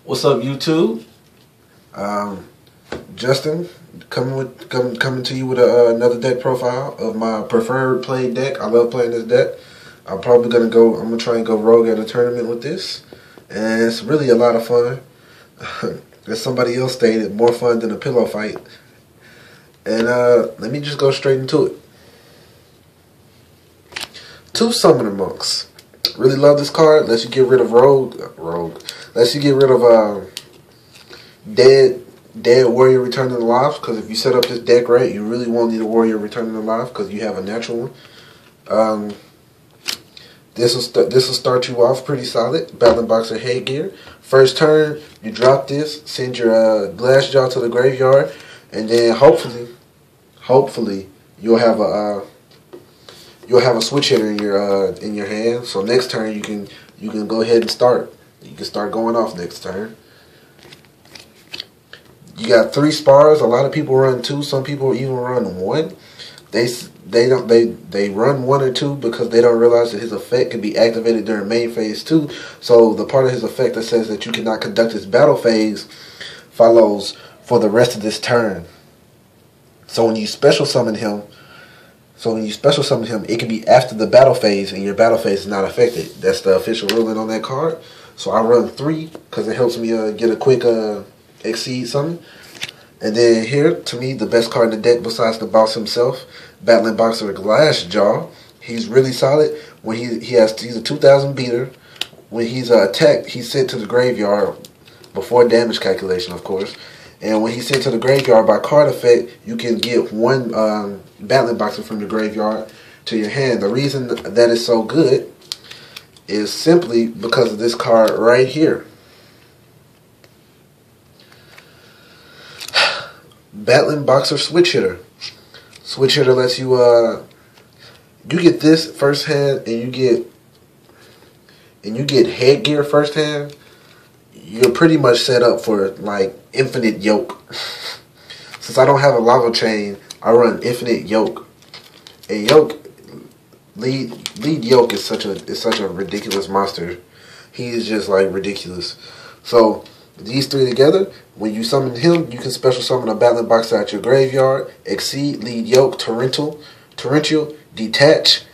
What's up, YouTube? Um, Justin, coming to you with another deck profile of my preferred played deck. I love playing this deck. I'm gonna try and go rogue at a tournament with this, and it's really a lot of fun. As somebody else stated, more fun than a pillow fight. And let me just go straight into it. Two Summoner Monks. Really love this card. Lets you get rid of rogue. Lets you get rid of dead warrior returning alive. Because if you set up this deck right, you really won't need a warrior returning alive because you have a natural one. This will start you off pretty solid. Battlin Boxer headgear. First turn, you drop this, send your Glass Jaw to the graveyard, and then hopefully you'll have a switch hitter in your hand. So next turn you can go ahead and start. You can start going off next turn. You got 3 spars. A lot of people run 2. Some people even run 1. They run 1 or 2 because they don't realize that his effect can be activated during main phase 2. So the part of his effect that says that you cannot conduct his battle phase follows for the rest of this turn. So when you special summon him, it can be after the battle phase, and your battle phase is not affected. That's the official ruling on that card. So I run 3 because it helps me get a quick exceed summon. And then here, to me, the best card in the deck besides the boss himself, Battlin Boxer Glass Jaw. He's really solid. When he's a 2000 beater. When he's attacked, he's sent to the graveyard before damage calculation, of course. And when he's sent to the graveyard by card effect, you can get 1 Battlin Boxer from the graveyard to your hand. The reason that is so good is simply because of this card right here. Battlin Boxer Switch Hitter. Switch Hitter lets you you get this first hand, and you get headgear first hand. You're pretty much set up for like infinite yoke. Since I don't have a lava chain, I run infinite yoke. And lead yoke is such a ridiculous monster. He is just like ridiculous. So these 3 together, when you summon him, you can special summon a Battlin Boxer at your graveyard. Exceed, lead yoke, torrential, detach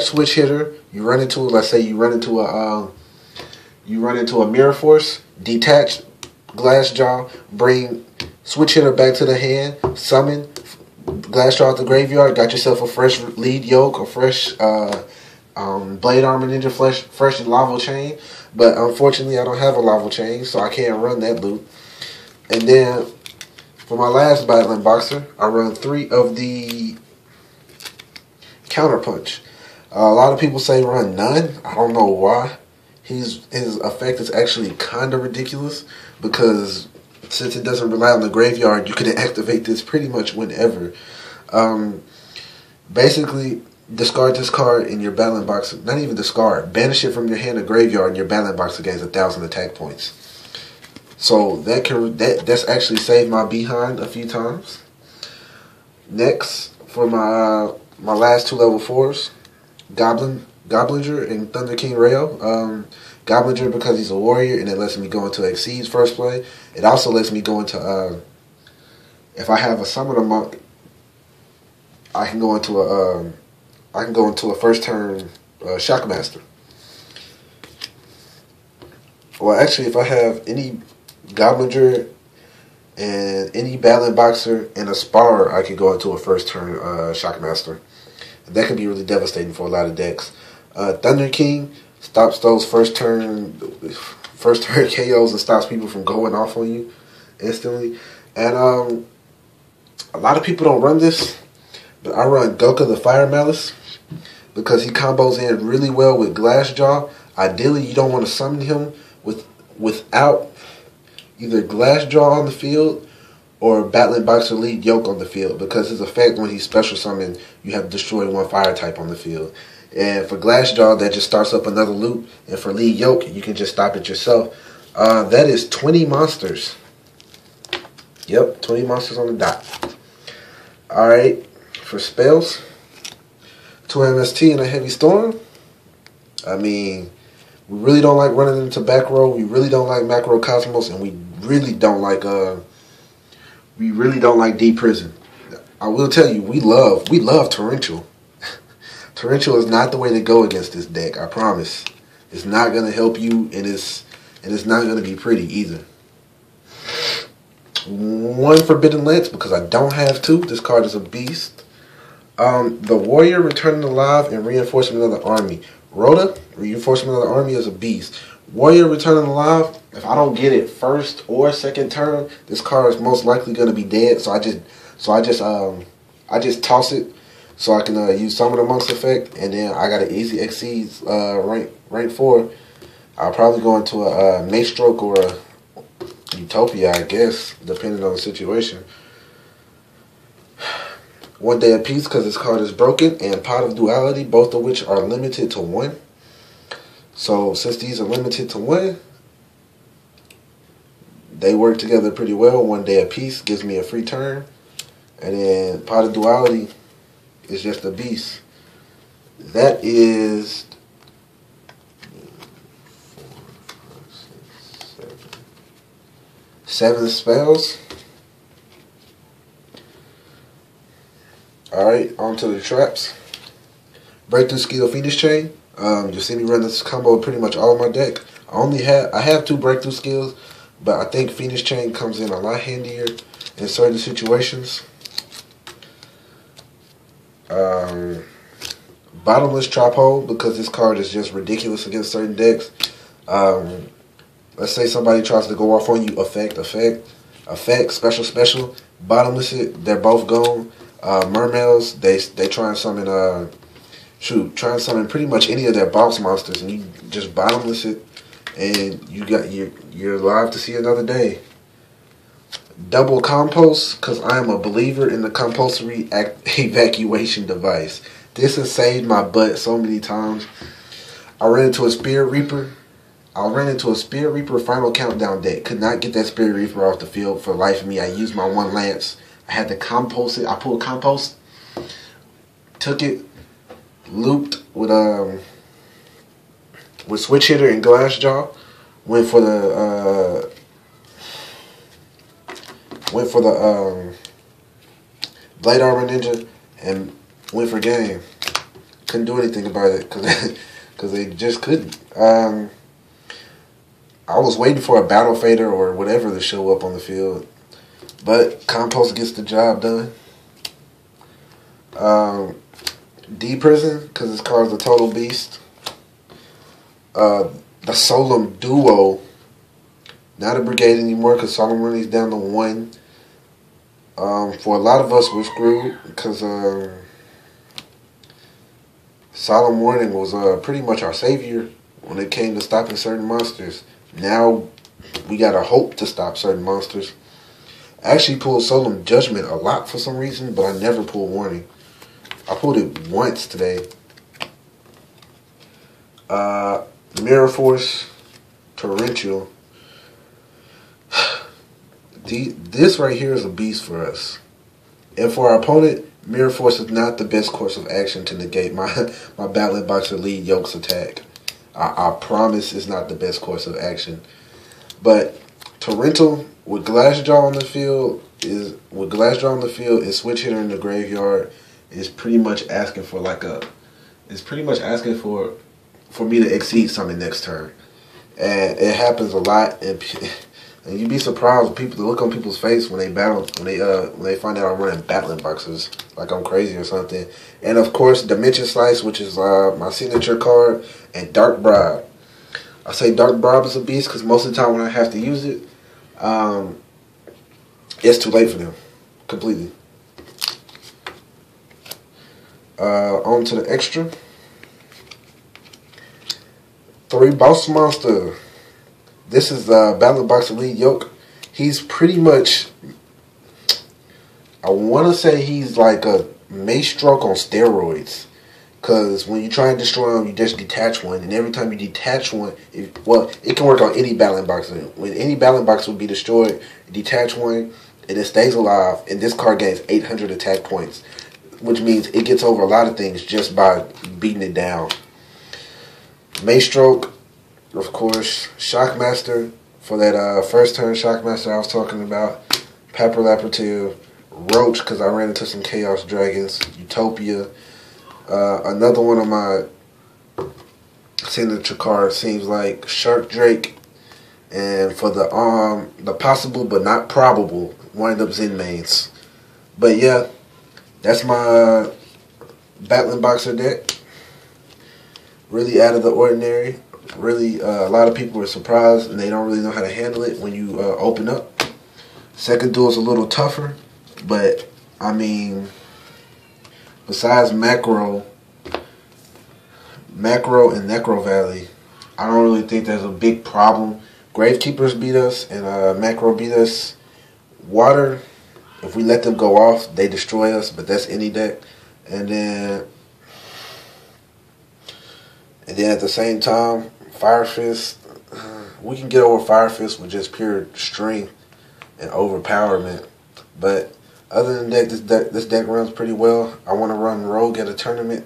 switch hitter. You run into, let's say you run into a mirror force, detach Glass Jaw, bring switch hitter back to the hand, summon Glass Jaw at the graveyard, got yourself a fresh lead yoke, a fresh Blade Armor Ninja fresh lava chain. But unfortunately I don't have a lava chain, so I can't run that loop. And then for my last Battlin Boxer, I run 3 of the Counterpunch. A lot of people say run none. I don't know why. His effect is actually kind of ridiculous because since it doesn't rely on the graveyard, you can activate this pretty much whenever. Basically, discard this card in your Battlin Boxer. Not even discard. Banish it from your hand to graveyard, and your Battlin Boxer gains 1,000 attack points. So that's actually saved my behind a few times. Next, for my last 2 level 4s, Goblinger and Thunder King Rayo. Goblinger because he's a warrior and it lets me go into Exceed's first play. It also lets me go into if I have a Summoner Monk, I can go into a first turn Shockmaster. Well, actually, if I have any Goblinger and any Battlin Boxer and a Spar, I can go into a first turn Shockmaster. That can be really devastating for a lot of decks. Thunder King stops those first turn KOs and stops people from going off on you instantly. And a lot of people don't run this, but I run Goka the Fire Malice because he combos in really well with Glass Jaw. Ideally, you don't want to summon him without either Glass Jaw on the field or Battlin Boxer lead yoke on the field, because his effect when he's special summoned, you have to destroy 1 fire type on the field. And for Glass Jaw, that just starts up another loop. And for lead yoke, you can just stop it yourself. That is 20 monsters. Yep, 20 monsters on the dot. Alright, for spells, 2 MST and a Heavy Storm. I mean, We really don't like running into back row. We really don't like Macro Cosmos, and we really don't like D Prison. I will tell you, we love Torrential. Torrential is not the way to go against this deck. I promise. It's not gonna help you, and it's not gonna be pretty either. One Forbidden Lance because I don't have two. This card is a beast. The Warrior returning alive and Reinforcement of the Army. Rhoda, Reinforcement of the Army is a beast. Warrior returning alive, if I don't get it first or second turn, this card is most likely gonna be dead. So I just toss it so I can use Summon Amongst effect, and then I got an easy Exceeds rank 4. I'll probably go into a Mace Stroke or a Utopia, I guess, depending on the situation. 1 day apiece because this card is broken, and Pot of Duality, both of which are limited to 1. So since these are limited to 1, they work together pretty well. 1 day apiece gives me a free turn, and then Pot of Duality is just a beast. That is 7 spells. Alright, on to the traps. Breakthrough Skill Phoenix Chain. You see me run this combo in pretty much all of my deck. I have 2 breakthrough skills, but I think Phoenix Chain comes in a lot handier in certain situations. Bottomless Trap Hole, because this card is just ridiculous against certain decks. Let's say somebody tries to go off on you, effect, special, bottomless it, they're both gone. Mermails, they try and summon try and summon pretty much any of their boss monsters, and you just bottomless it, and you're alive to see another day. Double Compost, because I am a believer in the compulsory evacuation device. This has saved my butt so many times. I ran into a Spirit Reaper Final Countdown deck. Could not get that Spirit Reaper off the field for the life of me. I used my 1 Lance. I had to compost it. I pulled Compost, took it, looped with Switch Hitter and Glassjaw. Went for the Blade Armor Ninja and went for game. Couldn't do anything about it because they just couldn't. I was waiting for a Battle Fader or whatever to show up on the field, but Compost gets the job done. D Prison, because this card's a total beast. The Solemn Duo, not a Brigade anymore because Solemn Running's down to 1. For a lot of us, we're screwed because Solemn Warning was pretty much our savior when it came to stopping certain monsters. Now we gotta hope to stop certain monsters. I actually pulled Solemn Judgment a lot for some reason, but I never pulled Warning. I pulled it once today. Mirror Force, Torrential. This right here is a beast for us. And for our opponent, Mirror Force is not the best course of action to negate my Battlin Boxer lead Yoke's attack. I promise it's not the best course of action. But Torrential with Glassjaw on the field and Switch Hitter in the graveyard is pretty much asking for for me to exceed something next turn. And it happens a lot, and you'd be surprised when people look on people's face when they find out I'm running Battlin Boxers like I'm crazy or something. And of course, Dimension Slice, which is my signature card, and Dark Bribe. I say Dark Bribe is a beast because most of the time when I have to use it, it's too late for them completely. On to the extra. 3 Boss Monster. This is Battlin Boxer Lead Yoke. He's pretty much, I want to say he's like a Mace Stroke on steroids. Because when you try and destroy him, you just detach one. And every time you detach one, it can work on any Battlin Boxer. When any Battlin Boxer would be destroyed, you detach one, and it stays alive. And this card gains 800 attack points. Which means it gets over a lot of things just by beating it down. Mace Stroke, Of course, Shockmaster for that first turn Shockmaster I was talking about. Pepper Lapertive, Roach because I ran into some Chaos Dragons, Utopia. Another one of my signature cards seems like Shark Drake, and for the possible but not probable wind up Zenmaines. But yeah, that's my Battlin Boxer deck. Really out of the ordinary. Really, a lot of people are surprised and they don't really know how to handle it when you open up. Second duel is a little tougher, but I mean, besides Macro and Necro Valley, I don't really think there's a big problem. Gravekeepers beat us and Macro beat us. Water, if we let them go off, they destroy us, but that's any deck. And then at the same time, Fire Fist, we can get over Fire Fist with just pure strength and overpowerment. But other than that, this deck runs pretty well. I want to run Rogue at a tournament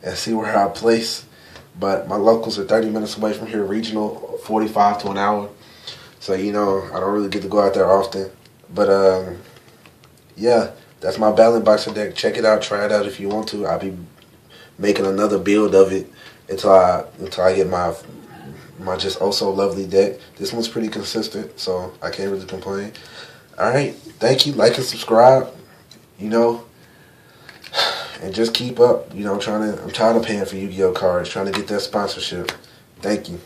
and see where I place. But my locals are 30 minutes away from here, regional 45 to an hour. So, you know, I don't really get to go out there often. But, yeah, that's my Battlin Boxer deck. Check it out. Try it out if you want to. I'll be making another build of it until I get my just oh so lovely deck. This one's pretty consistent, so I can't really complain. Alright, thank you. Like and subscribe. You know, and just keep up. You know, I'm tired of paying for Yu-Gi-Oh cards, trying to get that sponsorship. Thank you.